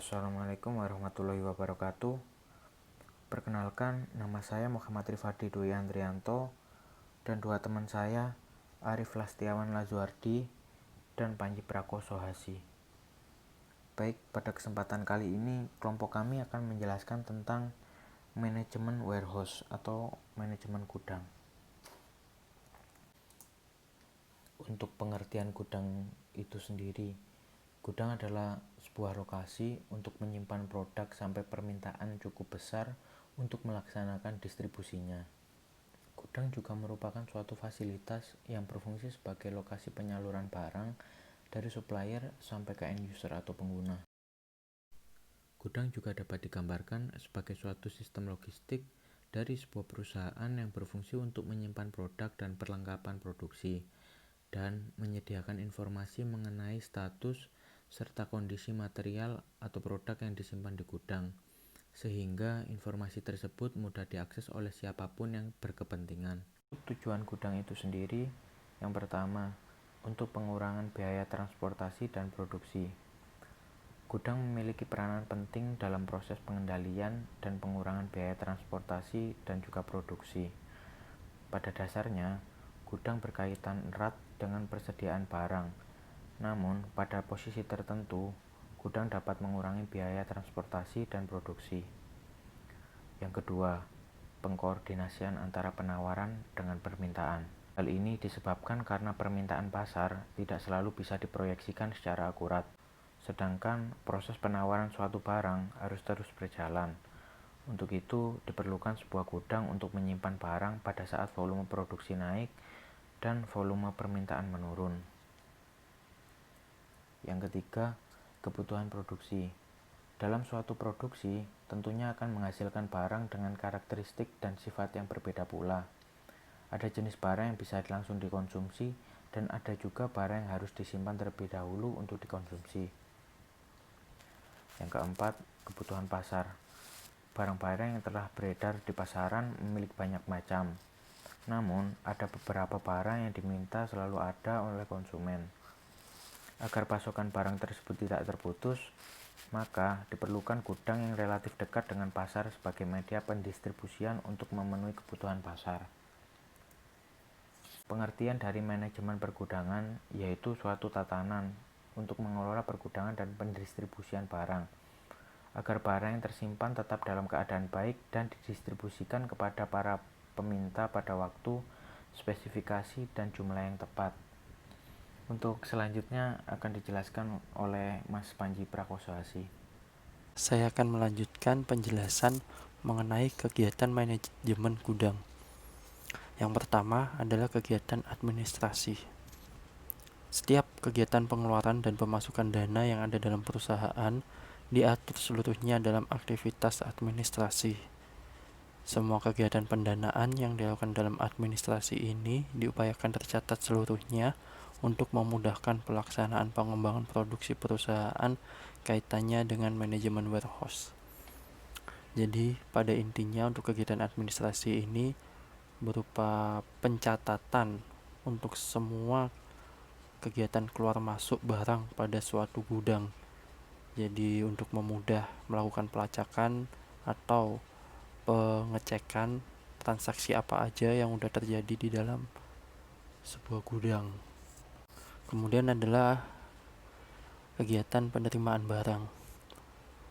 Assalamualaikum warahmatullahi wabarakatuh. Perkenalkan, nama saya Muhammad Rifadi Dwi Andrianto dan dua teman saya, Arif Lastiawan Lazuardi dan Panji Prakoso Hasi. Baik, pada kesempatan kali ini kelompok kami akan menjelaskan tentang manajemen warehouse atau manajemen gudang. Untuk pengertian gudang itu sendiri, gudang adalah sebuah lokasi untuk menyimpan produk sampai permintaan cukup besar untuk melaksanakan distribusinya. Gudang juga merupakan suatu fasilitas yang berfungsi sebagai lokasi penyaluran barang dari supplier sampai ke end user atau pengguna. Gudang juga dapat digambarkan sebagai suatu sistem logistik dari sebuah perusahaan yang berfungsi untuk menyimpan produk dan perlengkapan produksi dan menyediakan informasi mengenai status serta kondisi material atau produk yang disimpan di gudang, sehingga informasi tersebut mudah diakses oleh siapapun yang berkepentingan. Tujuan gudang itu sendiri, yang pertama, untuk pengurangan biaya transportasi dan produksi. Gudang memiliki peranan penting dalam proses pengendalian dan pengurangan biaya transportasi dan juga produksi. Pada dasarnya, gudang berkaitan erat dengan persediaan barang. Namun, pada posisi tertentu, gudang dapat mengurangi biaya transportasi dan produksi. Yang kedua, pengkoordinasian antara penawaran dengan permintaan. Hal ini disebabkan karena permintaan pasar tidak selalu bisa diproyeksikan secara akurat, sedangkan proses penawaran suatu barang harus terus berjalan. Untuk itu, diperlukan sebuah gudang untuk menyimpan barang pada saat volume produksi naik dan volume permintaan menurun. Yang ketiga, kebutuhan produksi. Dalam suatu produksi, tentunya akan menghasilkan barang dengan karakteristik dan sifat yang berbeda pula. Ada jenis barang yang bisa langsung dikonsumsi, dan ada juga barang yang harus disimpan terlebih dahulu untuk dikonsumsi. Yang keempat, kebutuhan pasar. Barang-barang yang telah beredar di pasaran memiliki banyak macam. Namun, ada beberapa barang yang diminta selalu ada oleh konsumen. Agar pasokan barang tersebut tidak terputus, maka diperlukan gudang yang relatif dekat dengan pasar sebagai media pendistribusian untuk memenuhi kebutuhan pasar. Pengertian dari manajemen pergudangan yaitu suatu tatanan untuk mengelola pergudangan dan pendistribusian barang, agar barang yang tersimpan tetap dalam keadaan baik dan didistribusikan kepada para peminta pada waktu, spesifikasi, dan jumlah yang tepat. Untuk selanjutnya akan dijelaskan oleh Mas Panji Prakoso Hasi. Saya akan melanjutkan penjelasan mengenai kegiatan manajemen gudang. Yang pertama adalah kegiatan administrasi. Setiap kegiatan pengeluaran dan pemasukan dana yang ada dalam perusahaan diatur seluruhnya dalam aktivitas administrasi. Semua kegiatan pendanaan yang dilakukan dalam administrasi ini diupayakan tercatat seluruhnya untuk memudahkan pelaksanaan pengembangan produksi perusahaan kaitannya dengan manajemen warehouse. Jadi, pada intinya untuk kegiatan administrasi ini berupa pencatatan untuk semua kegiatan keluar masuk barang pada suatu gudang. Jadi, untuk memudah melakukan pelacakan atau pengecekan transaksi apa aja yang udah terjadi di dalam sebuah gudang. Kemudian adalah kegiatan penerimaan barang.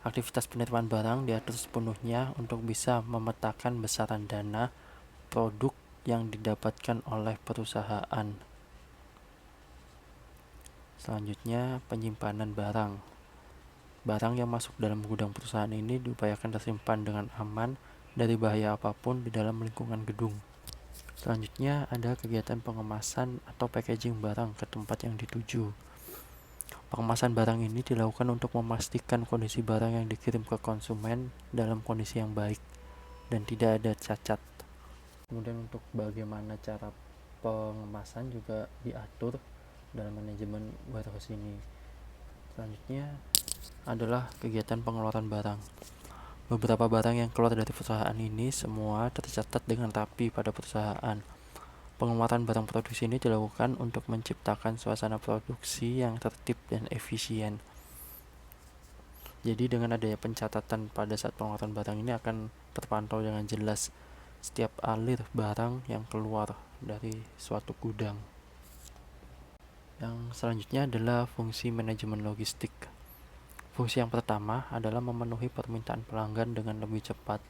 Aktivitas penerimaan barang diatur sepenuhnya untuk bisa memetakan besaran dana produk yang didapatkan oleh perusahaan. Selanjutnya, penyimpanan barang. Barang yang masuk dalam gudang perusahaan ini diupayakan tersimpan dengan aman dari bahaya apapun di dalam lingkungan gedung. Selanjutnya ada kegiatan pengemasan atau packaging barang ke tempat yang dituju. Pengemasan barang ini dilakukan untuk memastikan kondisi barang yang dikirim ke konsumen dalam kondisi yang baik dan tidak ada cacat. Kemudian untuk bagaimana cara pengemasan juga diatur dalam manajemen warehouse ini. Selanjutnya adalah kegiatan pengeluaran barang. Beberapa barang yang keluar dari perusahaan ini semua tercatat dengan rapi pada perusahaan. Pengeluaran barang produksi ini dilakukan untuk menciptakan suasana produksi yang tertib dan efisien. Jadi dengan adanya pencatatan pada saat pengeluaran barang ini akan terpantau dengan jelas setiap alir barang yang keluar dari suatu gudang. Yang selanjutnya adalah fungsi manajemen logistik. Fungsi yang pertama adalah memenuhi permintaan pelanggan dengan lebih cepat.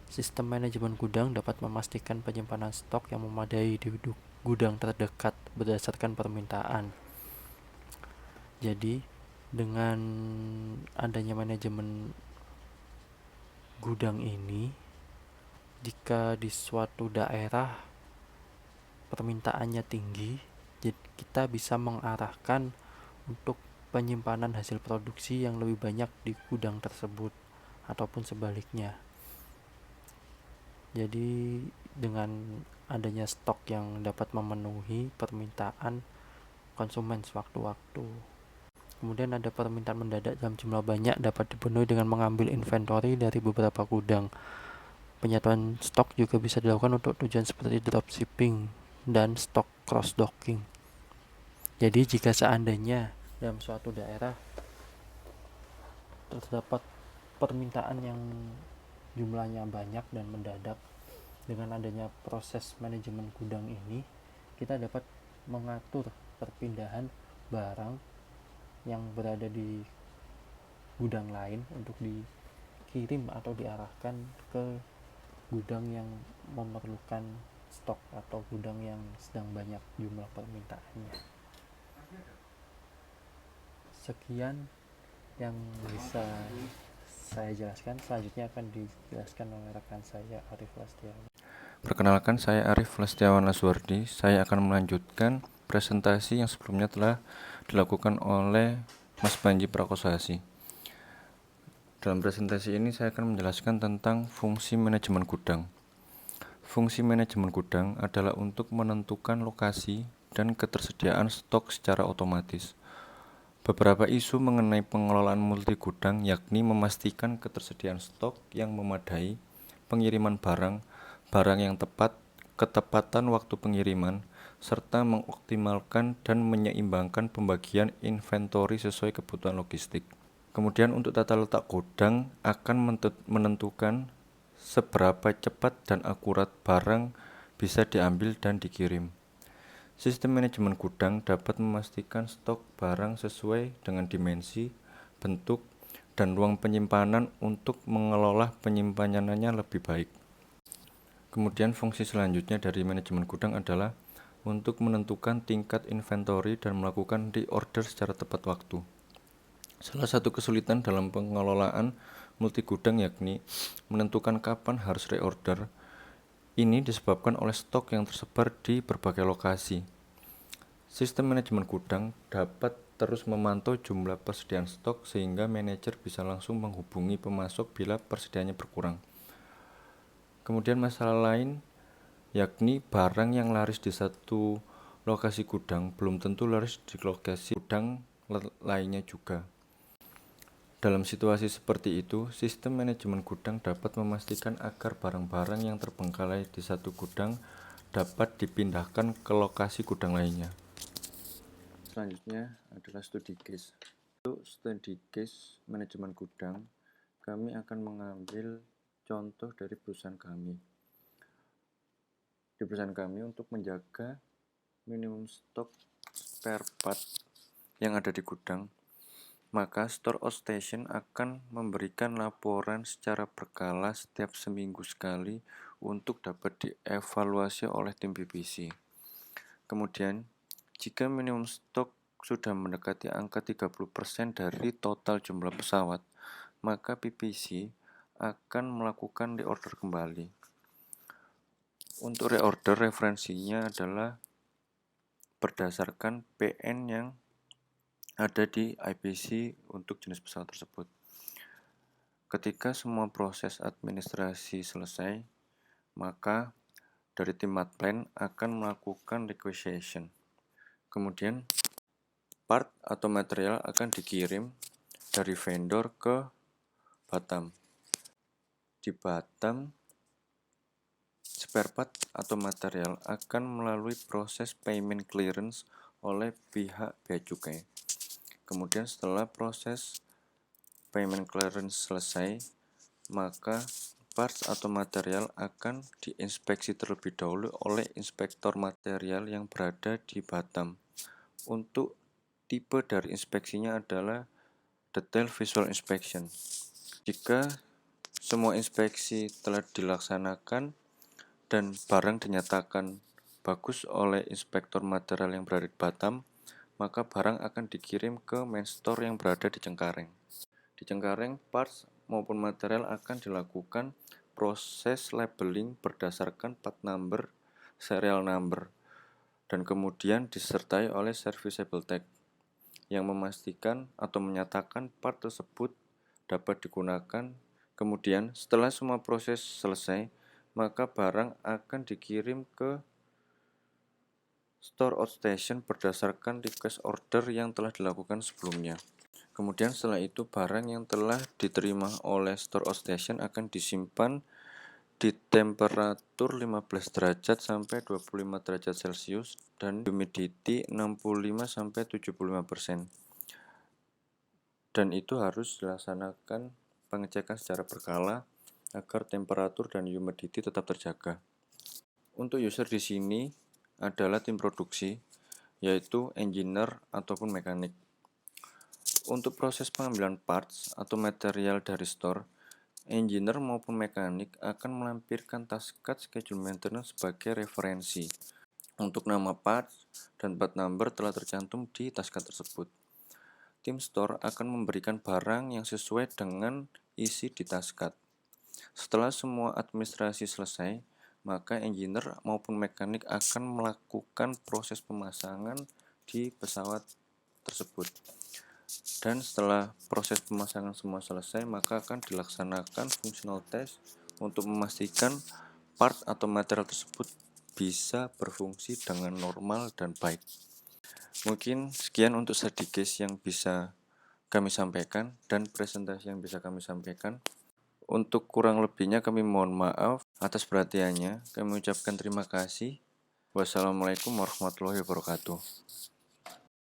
Sistem manajemen gudang dapat memastikan penyimpanan stok yang memadai di gudang terdekat berdasarkan permintaan. Jadi, dengan adanya manajemen gudang ini, jika di suatu daerah permintaannya tinggi, jadi kita bisa mengarahkan untuk penyimpanan hasil produksi yang lebih banyak di gudang tersebut ataupun sebaliknya. Jadi dengan adanya stok yang dapat memenuhi permintaan konsumen sewaktu-waktu. Kemudian ada permintaan mendadak dalam jumlah banyak dapat dipenuhi dengan mengambil inventory dari beberapa gudang. Penyatuan stok juga bisa dilakukan untuk tujuan seperti dropshipping dan stok cross-docking. Jadi jika seandainya dalam suatu daerah terdapat permintaan yang jumlahnya banyak dan mendadak, dengan adanya proses manajemen gudang ini, kita dapat mengatur perpindahan barang yang berada di gudang lain untuk dikirim atau diarahkan ke gudang yang memerlukan stok atau gudang yang sedang banyak jumlah permintaannya. Sekian yang bisa saya jelaskan. Selanjutnya akan dijelaskan oleh rekan saya, Arif Lastiawan. Perkenalkan, saya Arif Lestiawan Laswardi. Saya akan melanjutkan presentasi yang sebelumnya telah dilakukan oleh Mas Panji Prakosasi. Dalam presentasi ini saya akan menjelaskan tentang fungsi manajemen gudang. Fungsi manajemen gudang adalah untuk menentukan lokasi dan ketersediaan stok secara otomatis. Beberapa isu mengenai pengelolaan multi gudang yakni memastikan ketersediaan stok yang memadai, pengiriman barang yang tepat, ketepatan waktu pengiriman, serta mengoptimalkan dan menyeimbangkan pembagian inventory sesuai kebutuhan logistik. Kemudian untuk tata letak gudang akan menentukan seberapa cepat dan akurat barang bisa diambil dan dikirim. Sistem manajemen gudang dapat memastikan stok barang sesuai dengan dimensi, bentuk, dan ruang penyimpanan untuk mengelola penyimpanannya lebih baik. Kemudian fungsi selanjutnya dari manajemen gudang adalah untuk menentukan tingkat inventory dan melakukan reorder secara tepat waktu. Salah satu kesulitan dalam pengelolaan multi gudang yakni menentukan kapan harus reorder. Ini disebabkan oleh stok yang tersebar di berbagai lokasi. Sistem manajemen gudang dapat terus memantau jumlah persediaan stok sehingga manajer bisa langsung menghubungi pemasok bila persediaannya berkurang. Kemudian masalah lain yakni barang yang laris di satu lokasi gudang belum tentu laris di lokasi gudang lainnya juga. Dalam situasi seperti itu, sistem manajemen gudang dapat memastikan agar barang-barang yang terbengkalai di satu gudang dapat dipindahkan ke lokasi gudang lainnya. Selanjutnya adalah studi case. Untuk studi case manajemen gudang, kami akan mengambil contoh dari perusahaan kami. Di perusahaan kami untuk menjaga minimum stok spare part yang ada di gudang, maka store outstation akan memberikan laporan secara berkala setiap seminggu sekali untuk dapat dievaluasi oleh tim PPC. Kemudian, jika minimum stok sudah mendekati angka 30% dari total jumlah pesawat, maka PPC akan melakukan reorder kembali. Untuk reorder, referensinya adalah berdasarkan PN yang ada di IPC untuk jenis pesawat tersebut. Ketika semua proses administrasi selesai, maka dari tim Matplan akan melakukan requisition. Kemudian part atau material akan dikirim dari vendor ke Batam. Di Batam, spare part atau material akan melalui proses payment clearance oleh pihak bea cukai. Kemudian setelah proses payment clearance selesai, maka parts atau material akan diinspeksi terlebih dahulu oleh inspektor material yang berada di Batam. Untuk tipe dari inspeksinya adalah detail visual inspection. Jika semua inspeksi telah dilaksanakan dan barang dinyatakan bagus oleh inspektor material yang berada di Batam, maka barang akan dikirim ke main store yang berada di Cengkareng. Di Cengkareng, parts maupun material akan dilakukan proses labeling berdasarkan part number, serial number, dan kemudian disertai oleh serviceable tag yang memastikan atau menyatakan part tersebut dapat digunakan. Kemudian, setelah semua proses selesai, maka barang akan dikirim ke store outstation berdasarkan request order yang telah dilakukan sebelumnya. Kemudian setelah itu barang yang telah diterima oleh store outstation akan disimpan di temperatur 15 derajat sampai 25 derajat Celcius dan humidity 65-75%. Dan itu harus dilaksanakan pengecekan secara berkala agar temperatur dan humidity tetap terjaga. Untuk user di sini adalah tim produksi, yaitu engineer ataupun mekanik. Untuk proses pengambilan parts atau material dari store, engineer maupun mekanik akan melampirkan taskat schedule maintenance sebagai referensi. Untuk nama parts dan part number telah tercantum di taskat tersebut. Tim store akan memberikan barang yang sesuai dengan isi di taskat. Setelah semua administrasi selesai, maka engineer maupun mekanik akan melakukan proses pemasangan di pesawat tersebut. Dan setelah proses pemasangan semua selesai, maka akan dilaksanakan functional test untuk memastikan part atau material tersebut bisa berfungsi dengan normal dan baik. Mungkin sekian untuk study case yang bisa kami sampaikan dan presentasi yang bisa kami sampaikan. Untuk kurang lebihnya kami mohon maaf atas perhatiannya. Kami ucapkan terima kasih. Wassalamualaikum warahmatullahi wabarakatuh.